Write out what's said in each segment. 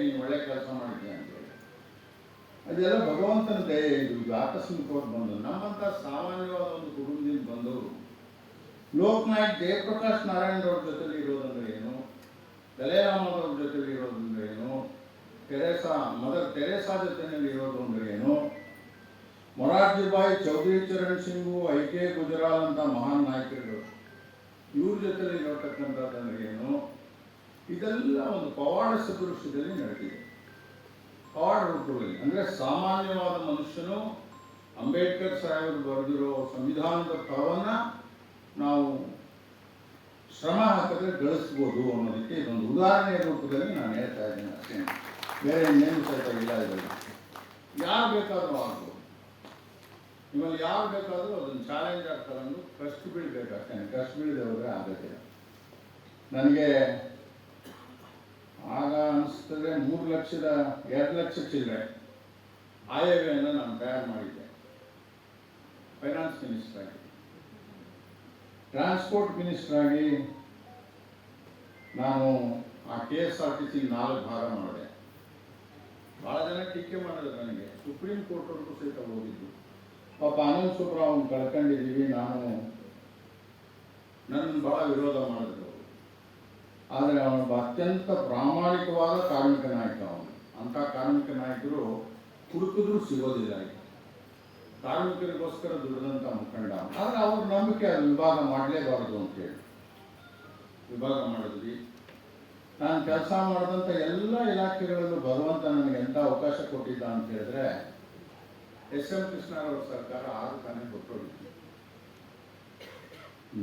ನೀನು ಒಳ್ಳೆ ಕೆಲಸ ಮಾಡಿದ್ದೆ ಅಂತೇಳಿ. ಅದೆಲ್ಲ ಭಗವಂತನ ದಯೆ. ಇದು ಆಕಸ್ಮಿಕವಾಗಿ ಬಂದು ನಮ್ಮಂಥ ಸಾಮಾನ್ಯವಾದ ಒಂದು ಕುಟುಂಬದಿಂದ ಬಂದವರು ಲೋಕನಾಯಕ್ ಜಯಪ್ರಕಾಶ್ ನಾರಾಯಣರವ್ರ ಜೊತೆಲಿ ಇರೋದಂದ್ರೆ ಏನು, ದಲೈರಾಮದವ್ರ ಜೊತೆಲಿ ಇರೋದಂದ್ರೆ ಏನು, ಮದರ್ ತೆರೇಸಾ ಜೊತೆಯಲ್ಲಿ ಇರೋದು ಅಂದ್ರೆ ಏನು, ಮೊರಾರ್ಜಿಭಾಯ್, ಚೌಧರಿ ಚರಣ್ ಸಿಂಗು, ಐ.ಕೆ. ಗುಜರಾಲ್ ಅಂತ ಮಹಾನ್ ನಾಯಕರುಗಳು ಇವ್ರ ಜೊತೆಲಿ ಇರತಕ್ಕಂಥದ್ದಂದ್ರೆ ಏನು, ಇದೆಲ್ಲ ಒಂದು ಪವಾಡ ಸದೃಶ್ಯದಲ್ಲಿ ನಡೆದಿದೆ. ಪವಾಡ ರೂಪಗಳಲ್ಲಿ ಅಂದರೆ ಸಾಮಾನ್ಯವಾದ ಮನುಷ್ಯನು ಅಂಬೇಡ್ಕರ್ ಸಾಹೇಬರು ಬರೆದಿರೋ ಸಂವಿಧಾನದ ಫಲವನ್ನು ನಾವು ಶ್ರಮ ಹಾಕಿದ್ರೆ ಗಳಿಸ್ಬೋದು ಅನ್ನೋದಕ್ಕೆ ಇದೊಂದು ಉದಾಹರಣೆಯ ರೂಪದಲ್ಲಿ ನಾನು ಹೇಳ್ತಾ ಇದ್ದೇನೆ ಅಷ್ಟೇ. ಬೇರೆ ಇನ್ನೇನು ಸಹಿತ ಇಲ್ಲ. ಇದಲ್ಲ ಯಾರು ಬೇಕಾದರೂ ಆಗ್ಬೋದು, ನಿಮ್ಮಲ್ಲಿ ಯಾರು ಬೇಕಾದರೂ ಅದನ್ನು ಚಾಲೆಂಜ್ ಆಗ್ತಾರಂದು ಕಷ್ಟ ಬೀಳಬೇಕಷ್ಟೇ. ಕಷ್ಟ ಬೀಳದೆ ಹೋದರೆ ಆಗೋದಿಲ್ಲ. ನನಗೆ ಆಗ ಅನಿಸ್ತದೆ 2 ಲಕ್ಷ ಚಿಲ್ಲರೆ ಆಯವ್ಯಯನ್ನು ನಾನು ತಯಾರು ಮಾಡಿದ್ದೆ. ಫೈನಾನ್ಸ್ ಮಿನಿಸ್ಟರ್ ಆಗಿ, ಟ್ರಾನ್ಸ್ಪೋರ್ಟ್ ಮಿನಿಸ್ಟರ್ ಆಗಿ ನಾನು ಆ KSRTC 4 ಭಾಗ ಮಾಡಿದೆ. ಭಾಳ ಜನ ಟೀಕೆ ಮಾಡಿದ್ರು ನನಗೆ. ಸುಪ್ರೀಂ ಕೋರ್ಟ್ವರೆಗೂ ಸಹಿತ ಹೋಗಿದ್ದು. ಪಾಪ ಆನಂದ್ ಸುಬ್ರಾವ್ ಕಳ್ಕೊಂಡಿದ್ದೀವಿ. ನನ್ನ ಭಾಳ ವಿರೋಧ ಮಾಡಿದ್ರು. ಆದರೆ ಅವನೊಬ್ಬ ಅತ್ಯಂತ ಪ್ರಾಮಾಣಿಕವಾದ ಕಾರ್ಮಿಕ ನಾಯಕ. ಅವನು ಅಂಥ ಕಾರ್ಮಿಕ ನಾಯಕರು ಹುಡುಕಿದ್ರೂ ಸಿಗೋದಿಲ್ಲ. ಕಾರ್ಮಿಕರಿಗೋಸ್ಕರ ದುಡಿದಂಥ ಮುಖಂಡ. ಆದರೆ ಅವ್ರ ನಂಬಿಕೆ ಅದು ವಿಭಾಗ ಮಾಡಲೇಬಾರದು ಅಂತೇಳಿ ವಿಭಾಗ ಮಾಡಿದ್ವಿ. ನಾನು ಕೆಲಸ ಮಾಡಿದಂಥ ಎಲ್ಲ ಇಲಾಖೆಗಳಲ್ಲೂ ಭಗವಂತ ನನಗೆ ಎಂಥ ಅವಕಾಶ ಕೊಟ್ಟಿದ್ದ ಅಂತ ಹೇಳಿದ್ರೆ, S.M. ಕೃಷ್ಣರವ್ರ ಸರ್ಕಾರ 6 ತಾನೇ ಕೊಟ್ಟೋಗಿತ್ತು.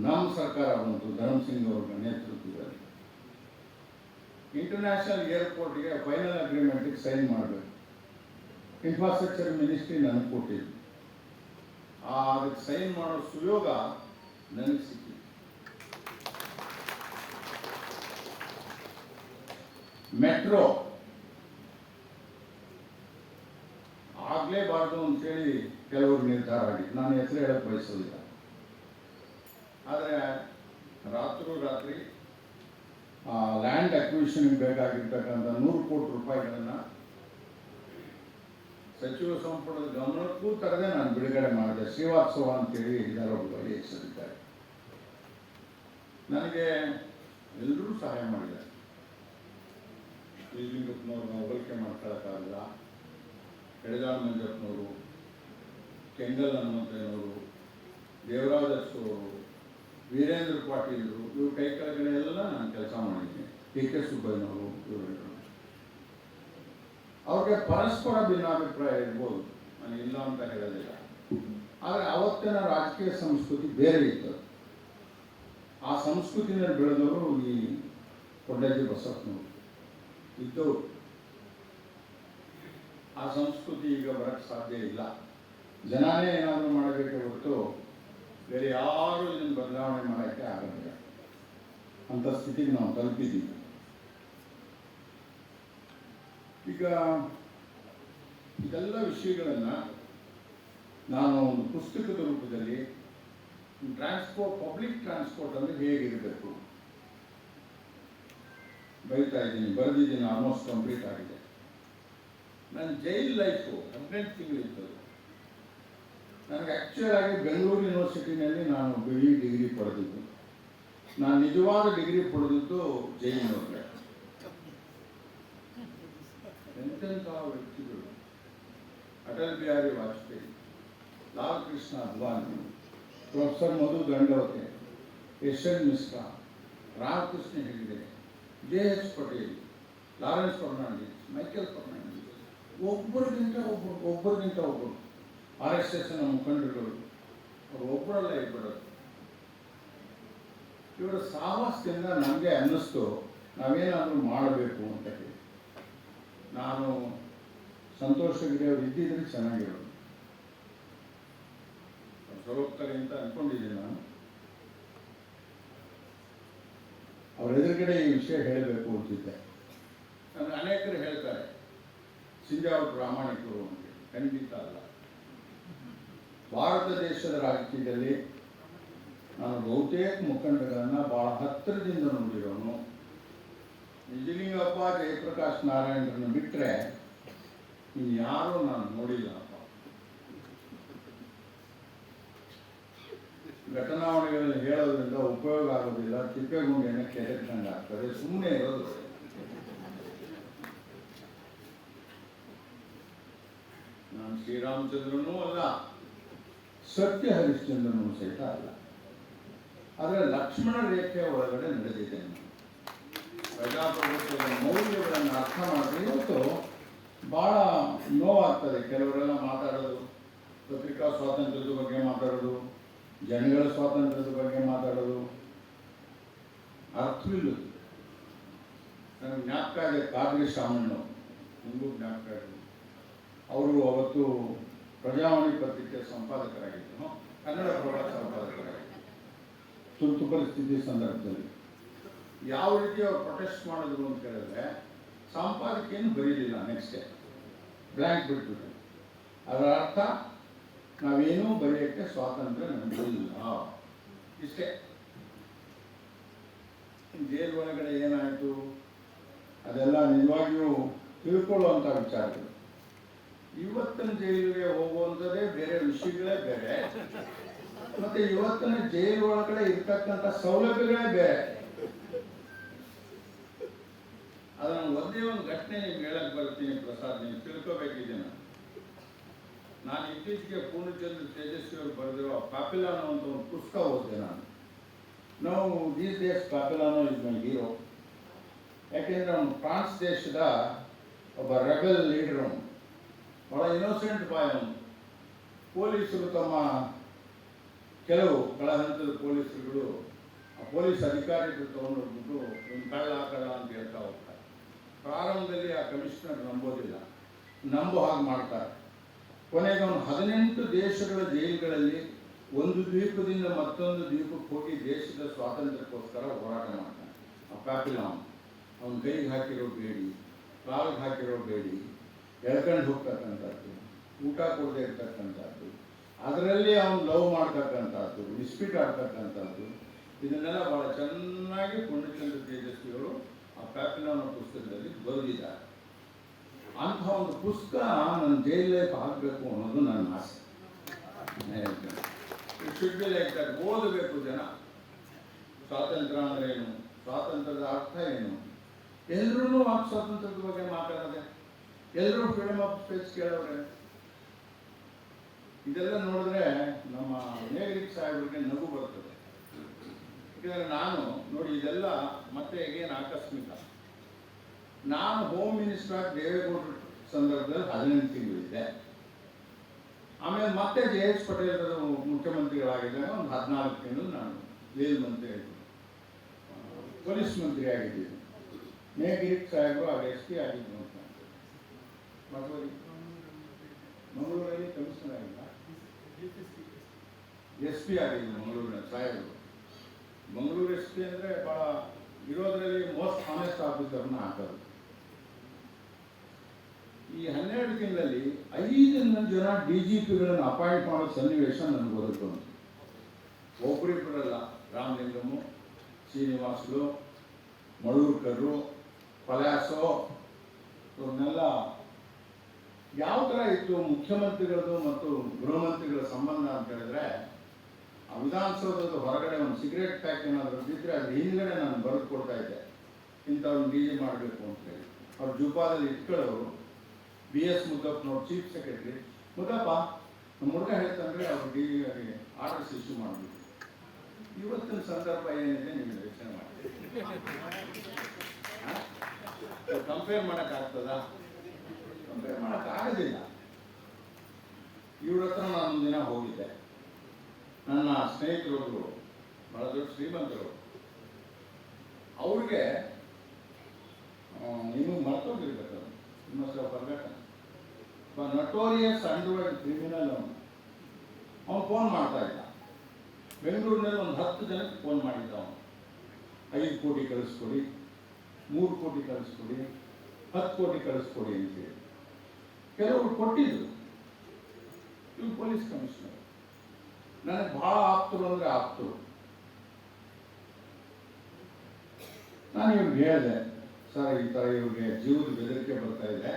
ನಮ್ಮ ಸರ್ಕಾರ ಬಂತು ಧರ್ಮ್ ಸಿಂಗ್ ಅವ್ರ ನೇತೃತ್ವದಲ್ಲಿ. ಇಂಟರ್ನ್ಯಾಷನಲ್ ಏರ್ಪೋರ್ಟ್ಗೆ ಫೈನಲ್ ಅಗ್ರಿಮೆಂಟಿಗೆ ಸೈನ್ ಮಾಡಬೇಕು. ಇನ್ಫ್ರಾಸ್ಟ್ರಕ್ಚರ್ ಮಿನಿಸ್ಟ್ರಿ ನನಗೆ ಕೊಟ್ಟಿದ್ದು. ಅದಕ್ಕೆ ಸೈನ್ ಮಾಡೋ ಸುಯೋಗ ನನಗೆ ಸಿಕ್ಕಿದೆ. ಮೆಟ್ರೋ ಆಗಲೇಬಾರ್ದು ಅಂತೇಳಿ ಕೆಲವರು ನಿರ್ಧಾರ ಆಗಿತ್ತು. ನಾನು ಹೆಸರು ಹೇಳಕ್ಕೆ ಬಯಸೋದಿಲ್ಲ. ಆದರೆ ರಾತ್ರಿ ಲ್ಯಾಂಡ್ ಅಕ್ವಿಷನ್ಗೆ ಬೇಕಾಗಿರ್ತಕ್ಕಂಥ 100 ಕೋಟಿ ರೂಪಾಯಿಗಳನ್ನು ಸಚಿವ ಸಂಪುಟದ ಗಮನಕ್ಕೂ ತರದೆ ನಾನು ಬಿಡುಗಡೆ ಮಾಡಿದೆ. ಶ್ರೀವಾತ್ಸವ ಅಂತೇಳಿ ಇದರೊಬ್ಬರಲ್ಲಿ ಹೆಸರಿದ್ದಾರೆ. ನನಗೆ ಎಲ್ಲರೂ ಸಹಾಯ ಮಾಡಿದ್ದಾರೆ. ಲಿಂಗಪ್ಪನವ್ರನ್ನ ಹೋಲಿಕೆ ಮಾಡ್ಕೊಳ್ಳೋಕ್ಕಾಗಲ್ಲ. ಎಡಗಾಲ್ ಮಂಜಪ್ಪನವರು, ಕೆಂಗಲ್ ಹನುಮಂತಯ್ಯನವರು, ದೇವರಾಜ ಅರಸು ಅವರು, ವೀರೇಂದ್ರ ಪಾಟೀಲರು, ಇವ್ರ ಕೈ ಕೆಳಗಡೆ ಎಲ್ಲ ನಾನು ಕೆಲಸ ಮಾಡಿದ್ದೀನಿ. ಕೆ ಸುಬ್ಬಯ್ಯನವರು, ಇವರೆಲ್ಲರೂ. ಅವ್ರಿಗೆ ಪರಸ್ಪರ ಭಿನ್ನಾಭಿಪ್ರಾಯ ಇರ್ಬೋದು, ನಾನು ಇಲ್ಲ ಅಂತ ಹೇಳೋದಿಲ್ಲ. ಆದರೆ ಅವತ್ತಿನ ರಾಜಕೀಯ ಸಂಸ್ಕೃತಿ ಬೇರೆ ಇತ್ತು. ಆ ಸಂಸ್ಕೃತಿನಲ್ಲಿ ಬೆಳೆದವರು ಈ ಕೊಂಡಜ್ಜಿ ಬಸಪ್ಪನವರು ಇದ್ದವರು. ಆ ಸಂಸ್ಕೃತಿ ಈಗ ಬರೋಕ್ಕೆ ಸಾಧ್ಯ ಇಲ್ಲ. ಜನನೇ ಏನಾದರೂ ಮಾಡಬೇಕೆ ಹೊರತು ಬೇರೆ ಯಾರು ಇದನ್ನು ಬದಲಾವಣೆ ಮಾಡೋಕ್ಕೆ ಆಗೋದಿಲ್ಲ. ಅಂಥ ಸ್ಥಿತಿಗೆ ನಾವು ತಲುಪಿದ್ದೀವಿ. ಈಗ ಇದೆಲ್ಲ ವಿಷಯಗಳನ್ನು ನಾನು ಒಂದು ಪುಸ್ತಕದ ರೂಪದಲ್ಲಿ ಪಬ್ಲಿಕ್ ಟ್ರಾನ್ಸ್ಪೋರ್ಟ್ ಅಂದರೆ ಹೇಗಿರಬೇಕು ಬರೀತಾ ಇದ್ದೀನಿ. ಬರೆದಿದ್ದೀನಿ, ಆಲ್ಮೋಸ್ಟ್ ಕಂಪ್ಲೀಟ್ ಆಗಿದೆ. ನನ್ನ ಜೈಲ್ ಲೈಫು 18 ತಿಂಗಳಿತ್ತು. ನನಗೆ ಆ್ಯಕ್ಚುಯಲ್ ಆಗಿ ಬೆಂಗಳೂರು ಯೂನಿವರ್ಸಿಟಿನಲ್ಲಿ ನಾನು BE ಡಿಗ್ರಿ ಪಡೆದಿದ್ದು. ನಾನು ನಿಜವಾದ ಡಿಗ್ರಿ ಪಡೆದಿದ್ದು ಜೈಲಿನವ್ರಿಗೆ. ಎಂತೆಂಥ ವ್ಯಕ್ತಿಗಳು: Atal Bihari Vajpayee, Lal Krishna Advani, professor Madhu Dandavate, S N. Mishra, Ramakrishna Hegde, J.H. Patel, Lawrence Fernandes, Michael Fernandes, ಒಬ್ಬರಿಗಿಂತ ಒಬ್ಬರು RSSನ ಮುಖಂಡರುಗಳು. ಅವರು ಒಬ್ಬರಲ್ಲ ಇಬ್ಬರು. ಇವರ ಸಾಹಸದಿಂದ ನಮಗೆ ಅನ್ನಿಸ್ತು ನಾವೇನಾದರೂ ಮಾಡಬೇಕು ಅಂತ ಹೇಳಿ. ನಾನು ಸಂತೋಷ ಗಿರಿಯವರು ಇದ್ದಿದ್ರೆ ಚೆನ್ನಾಗಿರೋದು. ಸರೋಗ್ತಾರೆ ಅಂತ ಅಂದ್ಕೊಂಡಿದ್ದೀನಿ ನಾನು. ಅವ್ರ ಎದುರುಗಡೆ ಈ ವಿಷಯ ಹೇಳಬೇಕು ಅಂತಿದ್ದೆ. ನನಗೆ ಅನೇಕರು ಹೇಳ್ತಾರೆ ಸಿಂಧ್ಯಾ ಅವರು ಪ್ರಾಮಾಣಿಕರು ಅಂತ. ಖಂಡಿತ ಅಲ್ಲ. ಭಾರತ ದೇಶದ ರಾಜಕೀಯದಲ್ಲಿ ನಾನು ಬಹುತೇಕ ಮುಖಂಡರನ್ನು ಭಾಳ ಹತ್ತಿರದಿಂದ ನೋಡಿರೋನು. ನಿಜಲಿಂಗಪ್ಪ ಜಯಪ್ರಕಾಶ್ ನಾರಾಯಣರನ್ನು ಬಿಟ್ಟರೆ ಇನ್ಯಾರೂ ನಾನು ನೋಡಿಲ್ಲಪ್ಪ. ಘಟನಾವಣೆಗಳಲ್ಲಿ ಹೇಳೋದ್ರಿಂದ ಉಪಯೋಗ ಆಗೋದಿಲ್ಲ, ತಿಪ್ಪೇಗುಂಡಿಯನ್ನು ಕೆರೆದಂಗೆ ಆಗ್ತದೆ, ಸುಮ್ಮನೆ ಇರೋದು. ನಾನು ಶ್ರೀರಾಮಚಂದ್ರನೂ ಅಲ್ಲ, ಸತ್ಯ ಹರಿಶ್ಚಂದ್ರನೂ ಸಹಿತ ಅಲ್ಲ. ಆದರೆ ಲಕ್ಷ್ಮಣ ರೇಖೆಯ ಒಳಗಡೆ ನಡೆದಿದೆ. ಪ್ರಜಾಪ್ರಭುತ್ವದ ಮೌಲ್ಯಗಳನ್ನು ಅರ್ಥ ಮಾಡಿದ್ರೆ ಇವತ್ತು ಭಾಳ ನೋವಾಗ್ತದೆ. ಕೆಲವರೆಲ್ಲ ಮಾತಾಡೋದು ಪತ್ರಿಕಾ ಸ್ವಾತಂತ್ರ್ಯದ ಬಗ್ಗೆ ಮಾತಾಡೋದು, ಜನಗಳ ಸ್ವಾತಂತ್ರ್ಯದ ಬಗ್ಗೆ ಮಾತಾಡೋದು ಅರ್ಥವಿಲ್ಲದು. ನನಗೆ ಜ್ಞಾಪಕ ಇದೆ, ಕಾದ್ರಿ ಶಾಮಣ್ಣು, ನಿಮಗೂ ಜ್ಞಾಪಕ ಇದೆ. ಅವರು ಅವತ್ತು ಪ್ರಜಾವಾಣಿ ಪತ್ರಿಕೆ ಸಂಪಾದಕರಾಗಿದ್ದರು, ಕನ್ನಡ ಪ್ರಭ ಸಂಪಾದಕರಾಗಿದ್ದರು. ತುರ್ತು ಪರಿಸ್ಥಿತಿ ಸಂದರ್ಭದಲ್ಲಿ ಯಾವ ರೀತಿ ಅವ್ರು ಪ್ರೊಟೆಸ್ಟ್ ಮಾಡಿದ್ರು ಅಂತ ಹೇಳಿದ್ರೆ, ಸಂಪಾದಕೇನು ಬರೀಲಿಲ್ಲ, ನೆಕ್ಸ್ಟ್ ಡೇ ಬ್ಲ್ಯಾಂಕ್ ಬಿಟ್ಬಿಟ್ರು. ಅದರ ಅರ್ಥ ನಾವೇನೂ ಬರೆಯೋಕ್ಕೆ ಸ್ವಾತಂತ್ರ್ಯ ನಮಗಿಲ್ಲ, ಇಷ್ಟೇ. ಜೈಲು ಒಳಗಡೆ ಏನಾಯಿತು ಅದೆಲ್ಲ ನಿಜವಾಗಿಯೂ ತಿಳ್ಕೊಳ್ಳುವಂಥ ವಿಚಾರಗಳು. ಇವತ್ತಿನ ಜೈಲಿಗೆ ಹೋಗುವಂಥದ್ದೇ ಬೇರೆ, ವಿಷಯಗಳೇ ಬೇರೆ, ಮತ್ತೆ ಇವತ್ತಿನ ಜೈಲು ಒಳಗಡೆ ಇರ್ತಕ್ಕಂಥ ಸೌಲಭ್ಯಗಳೇ ಬೇರೆ. ಅದನ್ನು ಒಂದೇ ಒಂದು ಘಟನೆ ನಿಮ್ಗೆ ಹೇಳಕ್ ಬರ್ತೀನಿ ಪ್ರಸಾದ್, ನೀವು ತಿಳ್ಕೋಬೇಕಿದೆ. ನಾನು ಇತ್ತೀಚೆಗೆ ಪೂರ್ಣಚಂದ್ರ ತೇಜಸ್ವಿ ಅವರು ಬರೆದಿರೋ ಪಾಪಿಲಾನೋ ಅಂತ ಒಂದು ಪುಸ್ತಕ ಓದಿದೆ ನಾನು. ನಾವು these days Papillon is my hero. ಯಾಕೆಂದ್ರೆ ಅವನು ಫ್ರಾನ್ಸ್ ದೇಶದ ಒಬ್ಬ ರೆಬೆಲ್ ಲೀಡರ್. ಅವನು ಬಹಳ ಇನ್ನೋಸೆಂಟ್ ಬಾಯ್. ಅವನು ಪೊಲೀಸರು ತಮ್ಮ ಕೆಲವು ಕೆಳಹಂತದ ಪೊಲೀಸರುಗಳು ಆ ಪೊಲೀಸ್ ಅಧಿಕಾರಿಗಳು ತಗೊಂಡೋಗ್ಬಿಟ್ಟು ಒಂದು ಕಳ್ಳ ಅಂತ ಹೇಳ್ತಾ ಹೋಗ್ತಾರೆ. ಪ್ರಾರಂಭದಲ್ಲಿ ಆ ಕಮಿಷನರ್ ನಂಬೋದಿಲ್ಲ, ನಂಬೋ ಹಾಗೆ ಮಾಡ್ತಾರೆ. ಕೊನೆಗೆ ಅವನು 18 ದೇಶಗಳ ಜೈಲುಗಳಲ್ಲಿ ಒಂದು ದ್ವೀಪದಿಂದ ಮತ್ತೊಂದು ದ್ವೀಪಕ್ಕೆ ಹೋಗಿ ದೇಶದ ಸ್ವಾತಂತ್ರ್ಯಕ್ಕೋಸ್ಕರ ಹೋರಾಟ ಮಾಡ್ತಾನೆ. ಆ ಪ್ಯಾಪಿಲಾನ್ ಅವನ ಕೈಗೆ ಹಾಕಿರೋ ಬೇಡಿ, ಕಾಲಿಗೆ ಹಾಕಿರೋ ಬೇಡಿ, ಎಳ್ಕೊಂಡು ಹೋಗ್ತಕ್ಕಂಥದ್ದು, ಊಟ ಕೊಡದೆ ಇರ್ತಕ್ಕಂಥದ್ದು, ಅದರಲ್ಲಿ ಅವನು ಲವ್ ಮಾಡ್ತಕ್ಕಂಥದ್ದು, ಇಸ್ಪೀಟ್ ಆಡ್ತಕ್ಕಂಥದ್ದು, ಇದನ್ನೆಲ್ಲ ಭಾಳ ಚೆನ್ನಾಗಿ ಪೂರ್ಣಚಂದ್ರ ತೇಜಸ್ವಿಯವರು ಆ ಪ್ಯಾಪಿಲಾನ್ ಪುಸ್ತಕದಲ್ಲಿ ಬರೆದಿದ್ದಾರೆ. ಅಂಥ ಒಂದು ಪುಸ್ತಕ ನನ್ನ ಜೈಲ್ ಲೈಫ್ ಆಗಬೇಕು ಅನ್ನೋದು ನನ್ನ ಆಸೆ. Should be like that. ಓದಬೇಕು ಜನ. ಸ್ವಾತಂತ್ರ್ಯ ಅಂದ್ರೆ ಏನು, ಸ್ವಾತಂತ್ರ್ಯದ ಅರ್ಥ ಏನು. ಎಲ್ಲರೂ ವಾಕ್ ಸ್ವಾತಂತ್ರ್ಯದ ಬಗ್ಗೆ ಮಾತಾಡೋದೆ, ಎಲ್ಲರೂ ಫ್ರೀಡಮ್ ಆಫ್ ಸ್ಪೀಚ್ ಕೇಳೋರೆ. ಇದೆಲ್ಲ ನೋಡಿದ್ರೆ ನಮ್ಮ ನೇಗರಿಕ್ ಸಾಹೇಬರಿಗೆ ನಗು ಬರ್ತದೆ. ಯಾಕಂದರೆ ನಾನು ನೋಡಿ ಇದೆಲ್ಲ ಮತ್ತೆ ಹೇಗೇನು ಆಕಸ್ಮಿಕ. ನಾನು ಹೋಮ್ ಮಿನಿಸ್ಟರ್ ಆಗಿ ದೇವೇಗೌಡರ ಸಂದರ್ಭದಲ್ಲಿ 18 ತಿಂಗಳಿದ್ದೆ. ಆಮೇಲೆ ಮತ್ತೆ JH ಪಟೇಲ್ ಮುಖ್ಯಮಂತ್ರಿಗಳಾಗಿದ್ದಾಗ ಒಂದು 14 ತಿಂಗಳು ನಾನು ಜೈಲ್ ಮಂತ್ರಿ ಆಗಿದ್ದೆ, ಪೊಲೀಸ್ ಮಂತ್ರಿ ಆಗಿದ್ದೀನಿ. ನೇಗಿರಿಕ್ ಸಾಹೇಬರು ಆಗ SP ಆಗಿದ್ರು ಅಂತ ಮಂಗಳೂರಲ್ಲಿ ಕಮಿಷನರ್ ಆಗಿಲ್ಲ, SP ಆಗಿದ್ರು ಮಂಗಳೂರಿನ ಸಾಹೇಬರು. ಮಂಗಳೂರು SP ಅಂದರೆ ಭಾಳ ಇರೋದ್ರಲ್ಲಿ ಮೋಸ್ಟ್ ಆನೆಸ್ಟ್ ಆಫೀಸರ್ನ ಹಾಕೋದು. ಈ 12 ತಿಂಗಳಲ್ಲಿ 5 ಜನ DGPಗಳನ್ನು ಅಪಾಯಿಂಟ್ ಮಾಡೋ ಸನ್ನಿವೇಶ ನನಗೆ ಬರುತ್ತೆ. ಒಬ್ಬರಿಬ್ಬರಲ್ಲ, ರಾಮಲಿಂಗಮು, ಶ್ರೀನಿವಾಸಲು, ಮಳೂರ್ಕರು, ಪಲಾಸೋ, ಇವನ್ನೆಲ್ಲ ಯಾವ ಥರ ಇತ್ತು ಮುಖ್ಯಮಂತ್ರಿಗಳದು ಮತ್ತು ಗೃಹ ಮಂತ್ರಿಗಳ ಸಂಬಂಧ ಅಂತ ಹೇಳಿದ್ರೆ, ಆ ವಿಧಾನಸೌಧದ ಹೊರಗಡೆ ಒಂದು ಸಿಗರೇಟ್ ಪ್ಯಾಕ್ ಏನಾದರೂ ಬಿದ್ದರೆ ಅದ್ರ ಹಿಂದ್ಗಡೆ ನಾನು ಬರೆದು ಕೊಡ್ತಾ ಇದ್ದೆ, ಇಂಥವ್ರು DG ಮಾಡಬೇಕು ಅಂತ ಹೇಳಿ. ಅವ್ರು ಜುಪಾದಲ್ಲಿ ಇಟ್ಕೊಳ್ಳೋರು. BS ಮುದ್ದಪ್ಪನವ್ರು ಚೀಫ್ ಸೆಕ್ರೆಟರಿ. ಮುದ್ದಪ್ಪ ನಮ್ಮ ಹುಡುಗ ಹೇಳ್ತಂದ್ರೆ ಅವ್ರು DG ಆರ್ಡರ್ಸ್ ಇಶ್ಯೂ ಮಾಡಬೇಕು. ಇವತ್ತಿನ ಸಂದರ್ಭ ಏನಿದೆ ನೀವು ಯೋಚನೆ ಮಾಡಿ. ಕಂಪೇರ್ ಮಾಡೋಕ್ಕಾಗ್ತದ? ಕಂಪೇರ್ ಮಾಡೋಕ್ಕಾಗೋದಿಲ್ಲ. ಇವ್ರ ಹತ್ರ ನಾನೊಂದು ದಿನ ಹೋಗಿದ್ದೆ. ನನ್ನ ಸ್ನೇಹಿತರೊಬ್ಬರು ಭಾಳ ದೊಡ್ಡ ಶ್ರೀಮಂತರು. ಅವ್ರಿಗೆ ನಿಮಗೆ ಮರ್ತೋಗಿರ್ಬೇಕು, ನಿಮ್ಮ ಬರ್ಬೇಕ, ನಟೋರಿಯಸ್ ಅಂಡರ್ವರ್ಲ್ಡ್ ಕ್ರಿಮಿನಲ್. ಅವನು ಫೋನ್ ಮಾಡ್ತಾ ಇದ್ದ. ಬೆಂಗಳೂರಿನಲ್ಲಿ ಒಂದು 10 ಜನಕ್ಕೆ ಫೋನ್ ಮಾಡಿದ್ದ. ಅವನು 5 ಕೋಟಿ ಕಳಿಸ್ಕೊಡಿ, 3 ಕೋಟಿ ಕಳಿಸ್ಕೊಡಿ, 10 ಕೋಟಿ ಕಳಿಸ್ಕೊಡಿ ಅಂತೇಳಿ. ಕೆಲವರು ಕೊಟ್ಟಿದ್ರು. ಇವು ಪೊಲೀಸ್ ಕಮಿಷನರ್ ನನಗೆ ಭಾಳ ಆಪ್ತರು ಅಂದರೆ ಆಪ್ತರು. ನಾನು ಇವ್ರಿಗೆ ಹೇಳಿದೆ, ಸರ್ ಈ ಥರ ಇವ್ರಿಗೆ ಜೀವದ ಬೆದರಿಕೆ ಬರ್ತಾ ಇದೆ,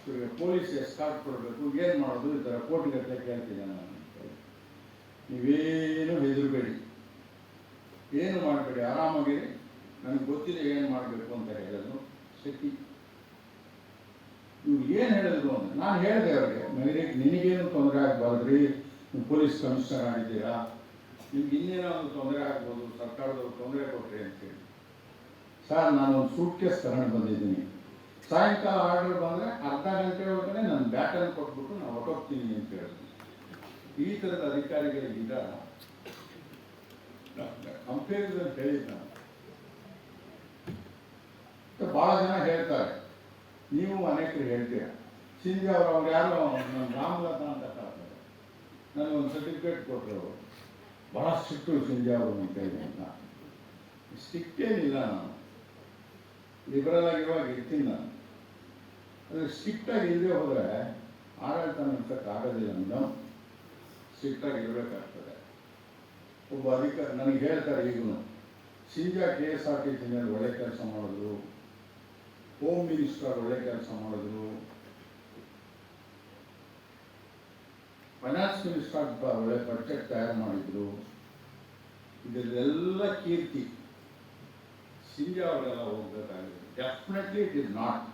ಇವ್ರಿಗೆ ಪೊಲೀಸ್ ಎಸ್ಕಾರ್ಟ್ ಕೊಡಬೇಕು, ಏನು ಮಾಡೋದು, ಈ ಥರ ಕೋಟಿಗಟ್ಟಲೆ ಕೇಳ್ತೀನಿ ನಾನು. ನೀವೇನು ಹೆದರಬೇಡಿ, ಏನು ಮಾಡಬೇಡಿ, ಆರಾಮಾಗಿರಿ, ನನಗೆ ಗೊತ್ತಿದೆ ಏನು ಮಾಡಬೇಕು ಅಂತ ಹೇಳಿದ್ರು. ಶೆಟ್ಟಿ ಇವ್ರು ಏನು ಹೇಳಿದ್ರು ಅಂದರೆ, ನಾನು ಹೇಳಿದೆ ಅವ್ರಿಗೆ, ನಿನಗೇನು ತೊಂದರೆ ಆಗಬಾರ್ದ್ರಿ, ನೀವು ಪೊಲೀಸ್ ಕಮಿಷನರ್ ಆಗಿದ್ದೀರಾ, ನಿಮ್ಗೆ ಇನ್ನೇನೋ ಒಂದು ತೊಂದರೆ ಆಗ್ಬೋದು, ಸರ್ಕಾರದವ್ರು ತೊಂದರೆ ಕೊಟ್ರಿ ಅಂತೇಳಿ. ಸರ್ ನಾನು ಒಂದು ಸೂಟ್ ಕೇಸ್ ತಗೊಂಡು ಬಂದಿದ್ದೀನಿ, ಸಾಯಂಕಾಲ ಆರ್ಡರ್ ಬಂದರೆ ಅರ್ಧ ಗಂಟೆ ಒಳಗಡೆ ನನ್ನ ಬ್ಯಾಟನ್ನು ಕೊಟ್ಬಿಟ್ಟು ನಾನು ಹೊರಟೋಗ್ತೀನಿ ಅಂತ ಹೇಳಿದ್ರು. ಈ ಥರದ ಅಧಿಕಾರಿಗಳಿಗಿಂತ ಕಂಪೇರಿಸನ್ ಹೇಳಿದ್ದು ನಾನು. ಭಾಳ ಜನ ಹೇಳ್ತಾರೆ, ನೀವು ಅನೇಕರು ಹೇಳ್ತೀರ. ಸಿಂಧ್ಯಾ ಅವ್ರು ಯಾರೋ ನಮ್ಮ ರಾಮಲತಾ ಅಂತ ಕಾಡ್ತಾರೆ, ನನಗೊಂದು ಸರ್ಟಿಫಿಕೇಟ್ ಕೊಟ್ಟರು, ಅವರು ಭಾಳ ಸ್ಟ್ರಿಕ್ಟು ಸಿಂಧ್ಯಾ ಅವರು ಅಂತ ಹೇಳಿ ಅಂತ. ಸ್ಟ್ರಿಕ್ಟ್ ಏನಿಲ್ಲ, ನಾನು ಲಿಬರಲ್ ಆಗಿರುವಾಗ ಇರ್ತೀನಿ ನಾನು. ಅದು ಸ್ಟ್ರಿಕ್ಟಾಗಿ ಇಲ್ಲದೆ ಹೋದರೆ ಆಡಳಿತ ನಡೆಸೋಕ್ಕಾಗೋದಿಲ್ಲ, ಮೇಡಮ್, ಸ್ಟ್ರಿಕ್ಟಾಗಿ ಇರಬೇಕಾಗ್ತದೆ. ಒಬ್ಬ ಅಧಿಕಾರಿ ನನಗೆ ಹೇಳ್ತಾರೆ ಈಗೂ, ಸಿಂಧ್ಯಾ KSRTC ಮೇಲೆ ಒಳ್ಳೆ ಕೆಲಸ ಮಾಡಿದ್ರು, ಹೋಮ್ ಮಿನಿಸ್ಟರ್ ಒಳ್ಳೆ ಕೆಲಸ ಮಾಡಿದ್ರು, ಫೈನಾನ್ಸ್ ಮಿನಿಸ್ಟರ್ ಒಳ್ಳೆ ಬಜೆಟ್ ತಯಾರು ಮಾಡಿದ್ರು. ಇದೆಲ್ಲ ಕೀರ್ತಿ ಸಿಂಧ್ಯಾ ಅವರೆಲ್ಲ ಹೋಗ್ಬೇಕಾಗಿದೆ. Definitely it is not.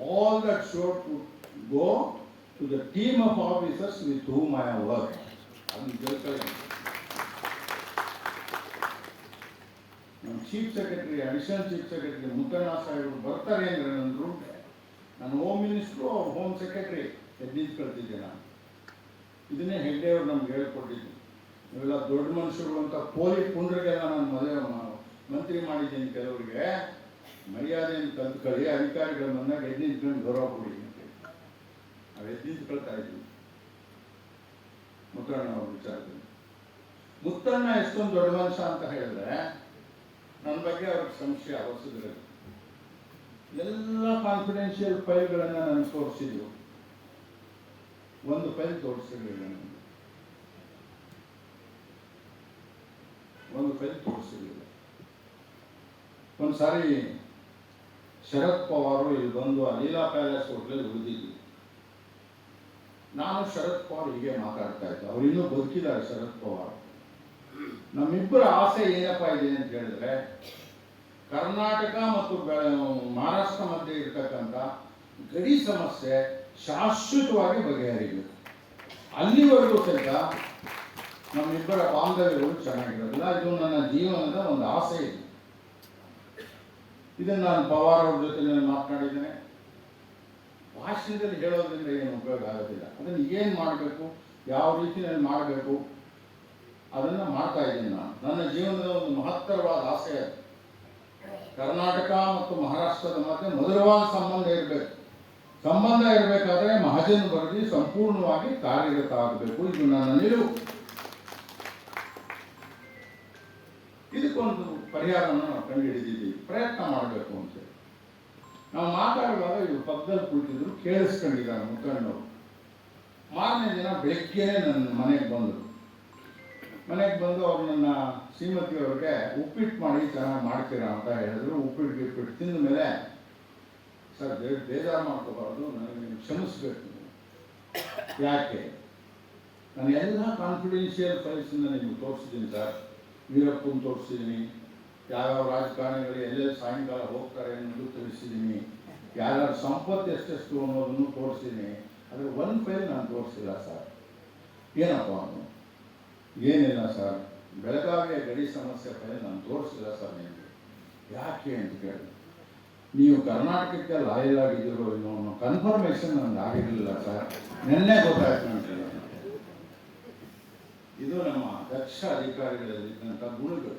All that showed to go to the team of officers with whom I have work. ಅದನ್ನು ತಿಳ್ಕೊಳ್ಳಿ. ನಮ್ಮ chief secretary, additional chief secretary Muttanna ಸಾಹೇಬರು ಬರ್ತಾರೆ ಅಂದರೆ ನನ್ನ ರೂಟ್ಗೆ, ನಾನು ಹೋಮ್ ಮಿನಿಸ್ಟ್ರು, ಅವ್ರು ಹೋಮ್ ಸೆಕ್ರೆಟರಿ ಎದ್ದಿದ್ಕೊಳ್ತಿದ್ದೆ ನಾನು. ಇದನ್ನೇ ಹೆಗ್ಡೆ ಅವರು ನಮ್ಗೆ ಹೇಳ್ಕೊಟ್ಟಿದ್ದು. ನೀವೆಲ್ಲ ದೊಡ್ಡ ಮನುಷ್ಯರು ಅಂತ ಪೊಲೀಸ್ ಪುಂಡ್ರಿಗೆಲ್ಲ ನಾನು ಮದುವೆ ಮಂತ್ರಿ ಮಾಡಿದ್ದೀನಿ. ಕೆಲವರಿಗೆ ಮರ್ಯಾದೆಯನ್ನು ಕಲ್ತ್ಕೊಳ್ಳಿ, ಅಧಿಕಾರಿಗಳು ಬಂದಾಗ ಎದ್ದು ನಿಂತ್ಕೊಂಡು ಗೌರವ ಕೊಡಿ ಅಂತ ನಾವು ಎದ್ದು ನಿಂತ್ಕೊಳ್ತಾ ಇದ್ವಿ. ಮುತ್ತಣ್ಣ ಅವ್ರ ವಿಚಾರದಲ್ಲಿ ಮುತ್ತಣ್ಣ ಎಷ್ಟೊಂದು ದೊಡ್ಡ ಮನುಷ್ಯ ಅಂತ ಹೇಳಿದ್ರೆ, ನನ್ನ ಬಗ್ಗೆ ಅವ್ರಿಗೆ ಸಂಶಯ ಹೊಸದ್ರಲ್ಲಿ ಎಲ್ಲ ಕಾನ್ಫಿಡೆನ್ಷಿಯಲ್ ಫೈಲ್ಗಳನ್ನು ನನಗೆ ತೋರಿಸಿದ್ರು. ಒಂದು ಫೈಲ್ ತೋರಿಸಿರಲಿಲ್ಲ ನನಗೆ, ಒಂದು ಫೈಲ್ ತೋರಿಸಿರಲಿಲ್ಲ. ಒಂದು ಸಾರಿ ಶರದ್ ಪವಾರ್ ಇಲ್ಲಿ ಬಂದು ಲೀಲಾ ಪ್ಯಾಲೇಸ್ ಹೋಟ್ಲಲ್ಲಿ ಉಳಿದಿದ್ವಿ. ನಾನು ಶರದ್ ಪವಾರ್ ಹೀಗೆ ಮಾತಾಡ್ತಾ ಇದ್ದೆ, ಅವ್ರು ಇನ್ನೂ ಬದುಕಿದ್ದಾರೆ ಶರದ್ ಪವಾರ್. ನಮ್ಮಿಬ್ಬರ ಆಸೆ ಏನಪ್ಪ ಇದೆ ಅಂತ ಹೇಳಿದ್ರೆ, ಕರ್ನಾಟಕ ಮತ್ತು ಮಹಾರಾಷ್ಟ್ರ ಮಧ್ಯೆ ಇರ್ತಕ್ಕಂಥ ಗಡಿ ಸಮಸ್ಯೆ ಶಾಶ್ವತವಾಗಿ ಬಗೆಹರಿಬೇಕು. ಅಲ್ಲಿವರೆಗೂ ಸಹಿತ ನಮ್ಮಿಬ್ಬರ ಬಾಂಧವ್ಯಗಳು ಚೆನ್ನಾಗಿರೋದಿಲ್ಲ. ಇದು ನನ್ನ ಜೀವನದ ಒಂದು ಆಸೆ ಇದೆ. ಇದನ್ನು ನಾನು ಪವಾರ್ ಅವ್ರ ಜೊತೆ ಮಾತನಾಡಿದ್ದೇನೆ. ಭಾಷಣದಲ್ಲಿ ಹೇಳೋದ್ರಿಂದ ಏನು ಉಪಯೋಗ ಆಗೋದಿಲ್ಲ. ಅದನ್ನು ಏನು ಮಾಡಬೇಕು, ಯಾವ ರೀತಿಯಲ್ಲಿ ಮಾಡಬೇಕು, ಅದನ್ನು ಮಾಡ್ತಾ ಇದ್ದೀನಿ ನಾನು. ನನ್ನ ಜೀವನದ ಒಂದು ಮಹತ್ತರವಾದ ಆಸೆ ಅದು. ಕರ್ನಾಟಕ ಮತ್ತು ಮಹಾರಾಷ್ಟ್ರದ ಮಧ್ಯೆ ಮಧುರವಾದ ಸಂಬಂಧ ಇರಬೇಕು. ಸಂಬಂಧ ಇರಬೇಕಾದ್ರೆ ಮಹಾಜನ್ ವರದಿ ಸಂಪೂರ್ಣವಾಗಿ ಕಾರ್ಯಗತ ಆಗಬೇಕು. ಇದು ನನ್ನ ನಿಲುವು. ಇದಕ್ಕೊಂದು ಪರಿಹಾರವನ್ನು ನಾವು ಕಂಡುಹಿಡಿದಿದ್ದೀವಿ, ಪ್ರಯತ್ನ ಮಾಡಬೇಕು ಅಂತೇಳಿ. ನಾವು ಮಾತಾಡುವಾಗ ಇವರು ಪಕ್ಕದಲ್ಲಿ ಕುಳಿತಿದ್ರು, ಕೇಳಿಸ್ಕೊಂಡಿದ್ದಾರೆ ಮುತ್ತಣ್ಣವರು. ಮಾರನೇ ದಿನ ಬೆಳಗ್ಗೆನೇ ನನ್ನ ಮನೆಗೆ ಬಂದರು. ಮನೆಗೆ ಬಂದು ಅವ್ರು ನನ್ನ ಶ್ರೀಮತಿಯವ್ರಿಗೆ ಉಪ್ಪಿಟ್ಟು ಮಾಡಿ ಚೆನ್ನಾಗಿ ಮಾಡ್ತೀರಾ ಅಂತ ಹೇಳಿದ್ರು. ಉಪ್ಪಿಟ್ಟು ತಿಂದ ಮೇಲೆ, ಸರ್ ಬೇಜಾರು ಮಾಡ್ಕೋಬಾರ್ದು, ನನಗೆ ನೀವು ಕ್ಷಮಿಸ್ಬೇಕು. ಯಾಕೆ, ನಾನು ಎಲ್ಲ ಕಾನ್ಫಿಡೆನ್ಷಿಯಲ್ ಫೈಲ್ಸನ್ನು ನಿಮ್ಗೆ ತೋರಿಸಿದ್ದೀನಿ ಸರ್. ವೀರಪ್ಪನ ತೋರಿಸಿದ್ದೀನಿ, ಯಾವ್ಯಾವ ರಾಜಕಾರಣಿಗಳು ಎಲ್ಲೆಲ್ಲಿ ಸಾಯಂಕಾಲ ಹೋಗ್ತಾರೆ ಅನ್ನೋದು ತಿಳಿಸಿದ್ದೀನಿ, ಯಾರ್ಯಾರ ಸಂಪತ್ತು ಎಷ್ಟೆಷ್ಟು ಅನ್ನೋದನ್ನು ತೋರಿಸಿದ್ದೀನಿ. ಆದರೆ ಒಂದು ಫೈಲ್ ನಾನು ತೋರಿಸಿಲ್ಲ ಸರ್. ಏನಪ್ಪ ಅವನು, ಏನಿಲ್ಲ ಸರ್, ಬೆಳಗಾವಿಯ ಗಡಿ ಸಮಸ್ಯೆ ಫೈಲ್ ನಾನು ತೋರಿಸಿಲ್ಲ ಸರ್ ನಿಮಗೆ. ಯಾಕೆ ಅಂತ ಕೇಳಿ, ನೀವು ಕರ್ನಾಟಕಕ್ಕೆ ಲಾಯಲ್ ಆಗಿದ್ದೀರೋ ಇನ್ನೋ ಅನ್ನೋ ಕನ್ಫರ್ಮೇಷನ್ ನನಗೆ ಆಗಿರಲಿಲ್ಲ ಸರ್, ನಿನ್ನೆ ಗೊತ್ತಾಯ್ತು ನನಗೆ. ಇದು ನಮ್ಮ ದಕ್ಷ ಅಧಿಕಾರಿಗಳಲ್ಲಿ ಗುಣಗಳು.